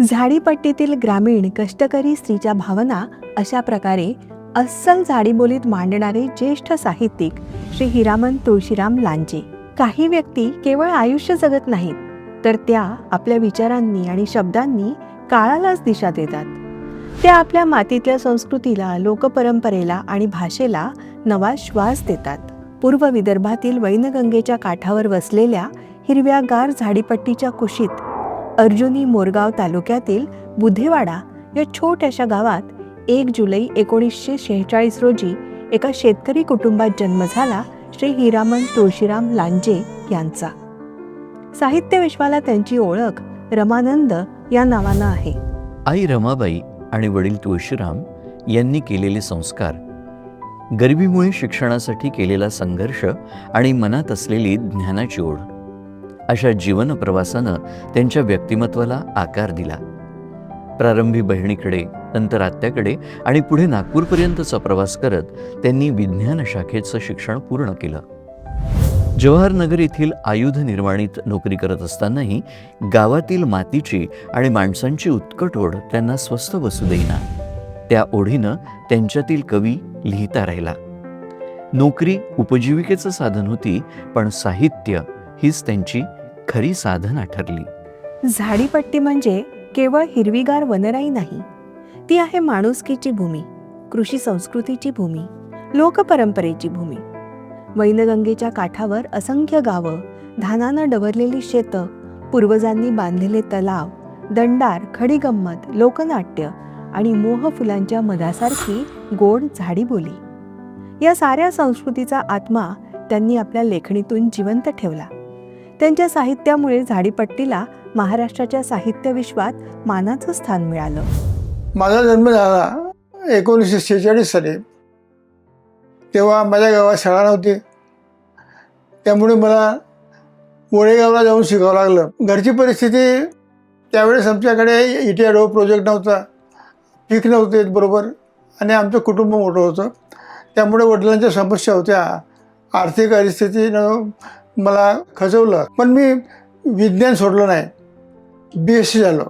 झाडीपट्टीतील ग्रामीण कष्टकरी स्त्रीच्या भावना अशा प्रकारे अस्सल झाडीबोलीत मांडणारे ज्येष्ठ साहित्यिक श्री हिरामन तुळशीराम लांजे. काही व्यक्ती केवळ आयुष्य जगत नाहीत, तर त्या आपल्या विचारांनी आणि शब्दांनी काळालाच दिशा देतात. त्या आपल्या मातीतल्या संस्कृतीला, लोकपरंपरेला आणि भाषेला नवा श्वास देतात. पूर्व विदर्भातील वैनगंगेच्या काठावर वसलेल्या हिरव्यागार झाडीपट्टीच्या कुशीत अर्जुनी मोरगाव तालुक्यातील बुधेवाडा या छोट्याशा गावात 1 जुलै 1946 रोजी एका शेतकरी कुटुंबात जन्म झाला श्री हिरामन तुळशीराम लांजे यांचा. साहित्य विश्वाला त्यांची ओळख रमानंद या नावानं आहे. आई रमाबाई आणि वडील तुळशीराम यांनी केलेले संस्कार, गरिबीमुळे शिक्षणासाठी केलेला संघर्ष आणि मनात असलेली ज्ञानाची ओढ, अशा जीवन प्रवासानं त्यांच्या व्यक्तिमत्वाला आकार दिला. प्रारंभी बहिणीकडे, नंतर आत्याकडे आणि पुढे नागपूरपर्यंतचा प्रवास करत त्यांनी विज्ञान शाखेचं शिक्षण पूर्ण केलं. जवाहरनगर येथील आयुध निर्माणीत नोकरी करत असतानाही गावातील मातीची आणि माणसांची उत्कट ओढ त्यांना स्वस्थ बसू देईना. त्या ओढीनं त्यांच्यातील कवी लिहिता राहिला. नोकरी उपजीविकेचं साधन होती, पण साहित्य हीच त्यांची खरी साधना ठरली. झाडीपट्टी म्हणजे केवळ हिरवीगार वनराई नाही, ती आहे माणुसकीची भूमी, कृषी संस्कृतीची भूमी, लोकपरंपरेची भूमी. वैनगंगेच्या काठावर असंख्य गावं, धानानं डवरलेली शेतं, पूर्वजांनी बांधलेले तलाव, दंडार, खडीगंमत, लोकनाट्य आणि मोहफुलांच्या मधासारखी गोड झाडीबोली, या साऱ्या संस्कृतीचा आत्मा त्यांनी आपल्या लेखणीतून जिवंत ठेवला. त्यांच्या साहित्यामुळे झाडीपट्टीला महाराष्ट्राच्या साहित्य विश्वात मानाचं स्थान मिळालं. माझा जन्म झाला 1946 साली. तेव्हा माझ्या गावात शाळा नव्हती, त्यामुळे मला वडेगावला जाऊन शिकावं लागलं. घरची परिस्थिती त्यावेळेस आमच्याकडे ETIDO प्रोजेक्ट नव्हता, पीक नव्हते बरोबर, आणि आमचं कुटुंब मोठं होतं. त्यामुळे वडिलांच्या समस्या होत्या. आर्थिक परिस्थितीनं मला खचवलं, पण मी विज्ञान सोडलं नाही. BSc झालो.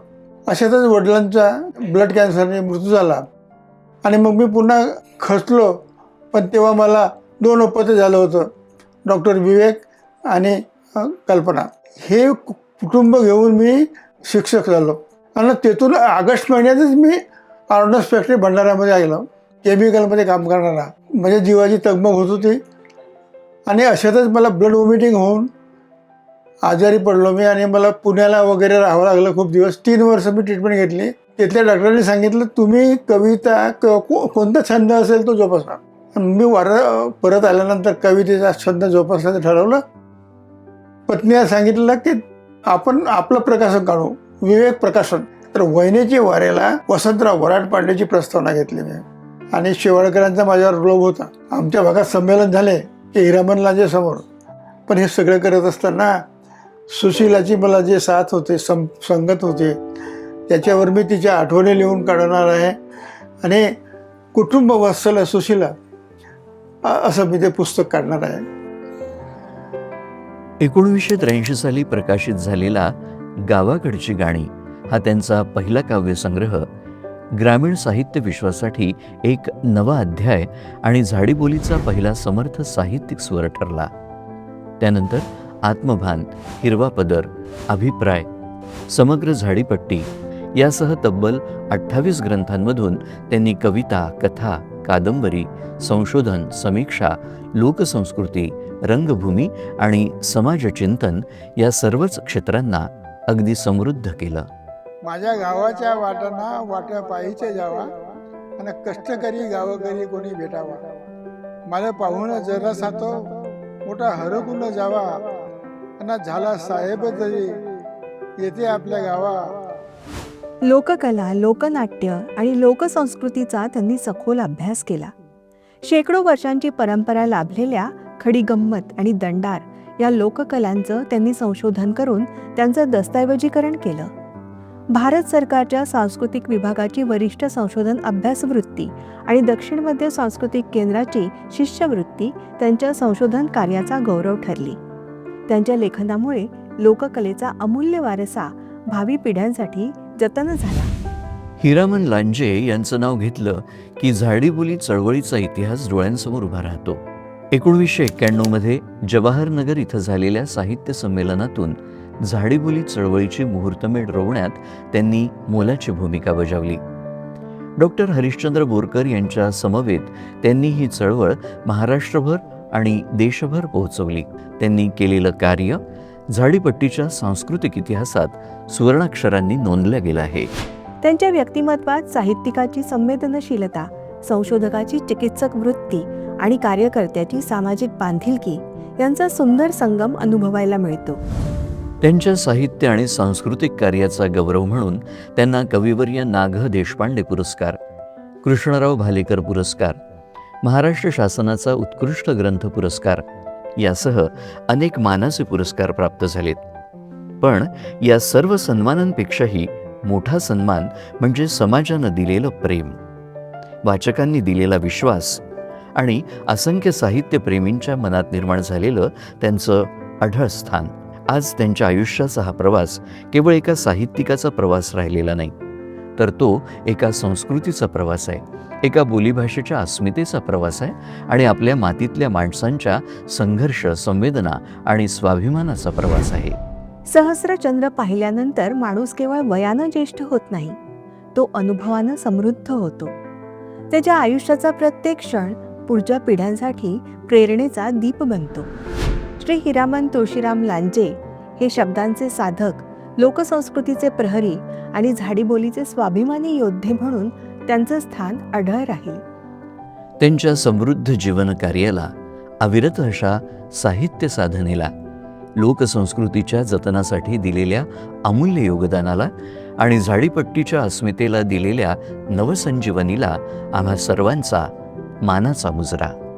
अशातच वडिलांचा ब्लड कॅन्सरने मृत्यू झाला आणि मग मी पुन्हा खचलो. पण तेव्हा मला 2 अपत्य झालं होतं, डॉक्टर विवेक आणि कल्पना. हे कुटुंब घेऊन मी शिक्षक झालो आणि तेथून ऑगस्ट महिन्यातच मी ऑर्डन्स फॅक्टरी भंडाऱ्यामध्ये गेलो, केमिकलमध्ये काम करणारा. म्हणजे जीवाची तगमग होत होती आणि अशातच मला ब्लड वॉमिटिंग होऊन आजारी पडलो मी आणि मला पुण्याला वगैरे राहावं लागलं खूप दिवस. 3 वर्ष मी ट्रीटमेंट घेतली. तिथल्या डॉक्टरांनी सांगितलं, तुम्ही कविता कोणता छंद असेल तो जोपासा. मी परत आल्यानंतर कवितेचा छंद जोपासायचं ठरवलं. पत्नीला सांगितलं की आपण आपलं प्रकाशन काढू, विवेक प्रकाशन. तर वहिनीची वारेला वसंतराव वराड पाडण्याची प्रस्तावना घेतली मी आणि शेवाळकरांचा माझ्यावर लोभ होता. आमच्या भागात संमेलन झाले की हिरामन लांजे समोर. पण हे सगळं करत असताना सुशीलाची मला जे साथ होते, संगत होते, त्याच्यावर मी तिच्या आठवणी लिहून काढणार आहे आणि कुटुंब वात्सल्य सुशीला असं मी ते पुस्तक काढणार आहे. 1983 साली प्रकाशित झालेला गावाकडची गाणी हा त्यांचा पहिला काव्यसंग्रह ग्रामीण साहित्य विश्वासाठी एक नवा अध्याय आणि झाडीबोलीचा पहिला समर्थ साहित्यिक स्वर ठरला. त्यानंतर आत्मभान, हिरवा पदर, अभिप्राय, समग्र झाडीपट्टी यासह तब्बल 28 ग्रंथांमधून त्यांनी कविता, कथा, कादंबरी, संशोधन, समीक्षा, लोकसंस्कृती, रंगभूमी आणि समाजचिंतन या सर्वच क्षेत्रांना अगदी समृद्ध केलं. माझ्या गावाच्या वाटांना वाट्या पायीचे जावा आणि कष्टकरी गावकरी कोणी भेटावा. मला पाहून जरा सातो मोठा हरकून जावा आणि झाला साहेब तरी येते आपल्या गावा. लोककला, लोकनाट्य आणि लोकसंस्कृतीचा त्यांनी सखोल अभ्यास केला. शेकडो वर्षांची परंपरा लाभलेल्या खडीगंमत आणि दंडार या लोककलांचं त्यांनी संशोधन करून त्यांचं दस्तऐवजीकरण केलं. भारत सरकारच्या सांस्कृतिक विभागाची वरिष्ठ संशोधन अभ्यास वृत्ती आणि दक्षिण मध्य सांस्कृतिक केंद्राची शिष्यवृत्ती त्यांच्या संशोधन कार्याचा गौरव ठरली. त्यांच्या लेखनामुळे लोककलेचा अमूल्य वारसा भावी पिढ्यांसाठी जतन झाला. हिरामन लांजे यांचं नाव घेतलं की झाडीबोली चळवळीचा इतिहास डोळ्यांसमोर उभा राहतो. 1991 जवाहरनगर इथं झालेल्या साहित्य संमेलनातून झाडीबोली चळवळीची मुहूर्तमेढ रोवण्यात त्यांनी मोलाची भूमिका बजावली. डॉक्टर हरिश्चंद्र बोरकर यांच्या समवेत त्यांनी ही चळवळ महाराष्ट्रभर आणि देशभर पोहोचवली. त्यांनी केलेलं कार्य झाडीपट्टीच्या सांस्कृतिक इतिहासात सुवर्णाक्षरांनी नोंदलं गेलं आहे. त्यांच्या व्यक्तिमत्वात साहित्यिकाची संवेदनशीलता, संशोधकाची चिकित्सक वृत्ती आणि कार्यकर्त्याची सामाजिक बांधिलकी यांचा सुंदर संगम अनुभवायला मिळतो. त्यांच्या साहित्य आणि सांस्कृतिक कार्याचा गौरव म्हणून त्यांना कविवर्य ना.घ. देशपांडे पुरस्कार, कृष्णराव भालेकर पुरस्कार, महाराष्ट्र शासनाचा उत्कृष्ट ग्रंथ पुरस्कार यासह अनेक मानाचे पुरस्कार प्राप्त झालेत. पण या सर्व सन्मानांपेक्षाही मोठा सन्मान म्हणजे समाजानं दिलेलं प्रेम, वाचकांनी दिलेला विश्वास आणि असंख्य साहित्यप्रेमींच्या मनात निर्माण झालेलं त्यांचं अढळ स्थान. आज त्यांच्या आयुष्याचा हा प्रवास केवळ एका साहित्यिकाचा प्रवास राहिलेला नाही, तर तो एका संस्कृतीचा प्रवास आहे, एका बोलीभाषेच्या अस्मितेचा प्रवास आहे आणि आपल्या मातीतल्या माणसांच्या संघर्ष, संवेदना आणि स्वाभिमानाचा प्रवास आहे. सहस्रचंद्र पाहिल्यानंतर माणूस केवळ वयानं ज्येष्ठ होत नाही, तो अनुभवानं समृद्ध होतो. त्याच्या आयुष्याचा प्रत्येक क्षण पुढच्या पिढ्यांसाठी प्रेरणेचा दीप बनतो. श्री हिरामन तुळशीराम लांजे हे शब्दांचे साधक, लोकसंस्कृतीचे प्रहरी आणि झाडीबोलीचे स्वाभिमानी योद्धे म्हणून त्यांचं स्थान अढळ राहील. त्यांच्या समृद्ध जीवन कार्याला, अविरत अशा साहित्य साधनेला, लोकसंस्कृतीच्या जतनासाठी दिलेल्या अमूल्य योगदानाला आणि झाडीपट्टीच्या अस्मितेला दिलेल्या नवसंजीवनीला आम्हा सर्वांचा मानाचा मुजरा.